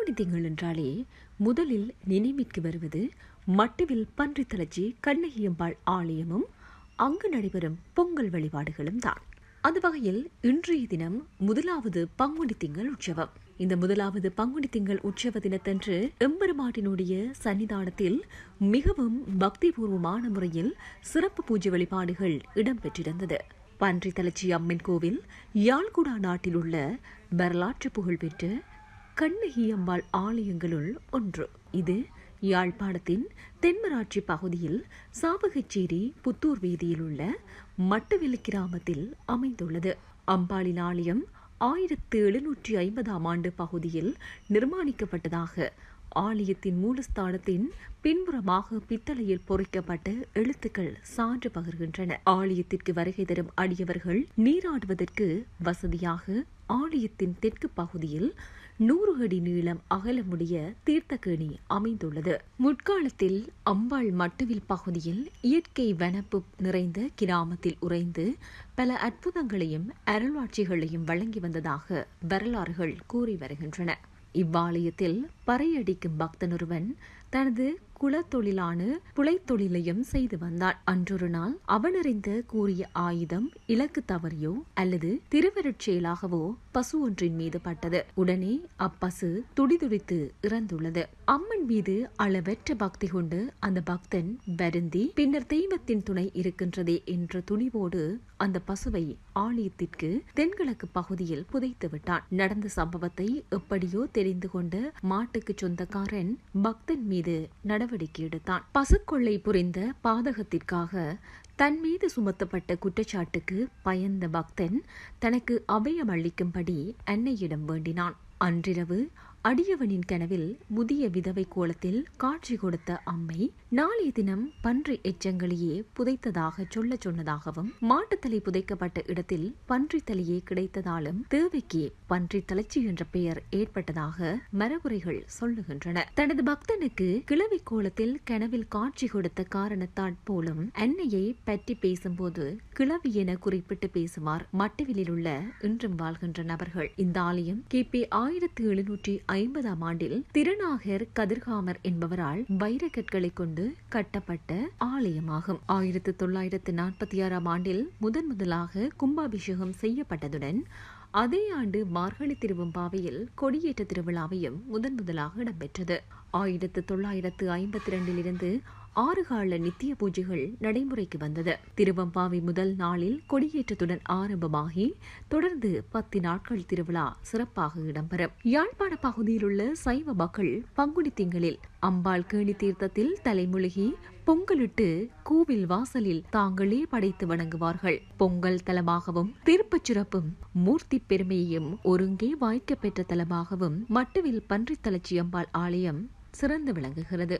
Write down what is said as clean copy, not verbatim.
பங்குனி திங்கள் என்றாலே முதலில் நினைவிற்கு வருவது மட்டுவில் பன்றித்தலச்சி கண்ணகியம்பாள் ஆலயமும் அங்கு நடைபெறும் பொங்கல் வழிபாடுகளும் தான். அந்த வகையில் இன்றைய தினம் முதலாவது பங்குனி திங்கள் உற்சவம். இந்த முதலாவது பங்குனி திங்கள் உற்சவ தினத்தன்று எம்பெருமாட்டினுடைய சன்னிதானத்தில் மிகவும் பக்திபூர்வமான முறையில் சிறப்பு பூஜை வழிபாடுகள் இடம்பெற்றிருந்தது. பன்றித்தலச்சி அம்மன் கோவில் யாழ்குடா நாட்டில் உள்ள வரலாற்று புகழ்பெற்ற கண்ணகியம்பாள் ஆலயங்களுள் ஒன்று. இது யாழ்ப்பாணத்தின் தென்மராட்சி பகுதியில் சாவகச்சேரி புத்தூர் வீதியில் உள்ள மட்டுவில் கிராமத்தில் அமைந்துள்ளது. அம்பாளின் ஆலயம் 1750 பகுதியில் நிர்மாணிக்கப்பட்டதாக ஆலயத்தின் மூலஸ்தானத்தின் பின்புறமாக பித்தளையில் பொறிக்கப்பட்ட எழுத்துக்கள் சான்று பகர்கின்றன. ஆலயத்திற்கு வருகை தரும் அடியவர்கள் நீராடுவதற்கு வசதியாக ஆலயத்தின் தெற்கு பகுதியில் 100 அடி நீளம் அகலமுடைய தீர்த்தக்கேணி அமைந்துள்ளது. முற்காலத்தில் அம்பாள் மட்டுவில் பகுதியில் இயற்கை வனப்பு நிறைந்த கிராமத்தில் உறைந்து பல அற்புதங்களையும் அருளாட்சிகளையும் வழங்கி வந்ததாக வரலாறுகள் கூறி வருகின்றன. இவ்வாலயத்தில் பறையடிக்கும் பக்தனொருவன் தனது குலத்தொழிலான புலைத்தொழிலையும் செய்து வந்தான். அன்றொரு நாள் அவனறிந்த கூறிய ஆயுதம் இலக்கு தவறியோ அல்லது திருவருட்செயலாகவோ பசு ஒன்றின் மீது பட்டது. உடனே அப்பசு துடிதுடித்து இறந்துள்ளது. அம்மன் மீது அளவற்ற பக்தி கொண்டு அந்த பக்தன் வருந்தி பின்னர் தெய்வத்தின் துணை இருக்கின்றதே என்ற துணிவோடு அந்த பசுவை ஆலயத்திற்கு தென்கிழக்கு பகுதியில் புதைத்து விட்டான். நடந்த சம்பவத்தை எப்படியோ தெரிந்து கொண்ட மாட்டுக்கு சொந்தக்காரன் பக்தன் மீது நடவடிக்கை எடுத்தான். பசுக்கொள்ளை புரிந்த பாதகத்திற்காக தன் மீது சுமத்தப்பட்ட குற்றச்சாட்டுக்கு பயந்த பக்தன் தனக்கு அபயம் அளிக்கும்படி அன்னையிடம் வேண்டினான். அன்றிரவு அடியவனின் கனவில் முதிய விதவை கோலத்தில் காட்சி கொடுத்த அம்மை நாளைய தினம் பன்றி எச்சங்களையே புதைத்ததாக சொன்னதாகவும் மாட்டுத்தலை புதைக்கப்பட்ட இடத்தில் பன்றி தலையே கிடைத்ததாலும் தேவைக்கு பன்றி தலச்சி என்ற பெயர் ஏற்பட்டதாக மரபுரைகள் சொல்லுகின்றன. தனது பக்தனுக்கு கிழவி கோலத்தில் கனவில் காட்சி கொடுத்த காரணத்தால் போலும் அன்னையை பற்றி பேசும்போது கிழவி என குறிப்பிட்டு பேசுமார் மட்டுவிலில் உள்ள இன்றும் வாழ்கின்ற நபர்கள். இந்த ஆலயம் கிபி 1750 ஆண்டில் திருநாகர் கதிர்காமர் என்பவரால் வைரக்கற்களை கொண்டு கட்டப்பட்ட ஆலயமாகும். 1946 ஆண்டில் முதலாக கும்பாபிஷேகம் செய்யப்பட்டதுடன் அதே ஆண்டு மார்கழி திருவம்பாவையில் கொடியேற்ற திருவிழாவையும் முதலாக இடம்பெற்றது. 1952 6 கால நித்திய பூஜைகள் நடைமுறைக்கு வந்தது. திருவம்பாவை முதல் நாளில் கொடியேற்றத்துடன் ஆரம்பமாகி தொடர்ந்து 10 நாட்கள் திருவிழா சிறப்பாக இடம்பெறும். யாழ்ப்பாண பகுதியில் உள்ள சைவ மக்கள் பங்குனி திங்களில் அம்பாள் கேணி தீர்த்தத்தில் தலைமுழுகி பொங்கலிட்டு கோவில் வாசலில் தாங்களே படைத்து வணங்குவார்கள். பொங்கல் தலமாகவும் திருப்பச் சிறப்பும் மூர்த்தி பெருமையையும் ஒருங்கே வாய்க்க பெற்ற தலமாகவும் மட்டுவில் பன்றித்தலச்சி அம்பாள் ஆலயம் சிறந்து விளங்குகிறது.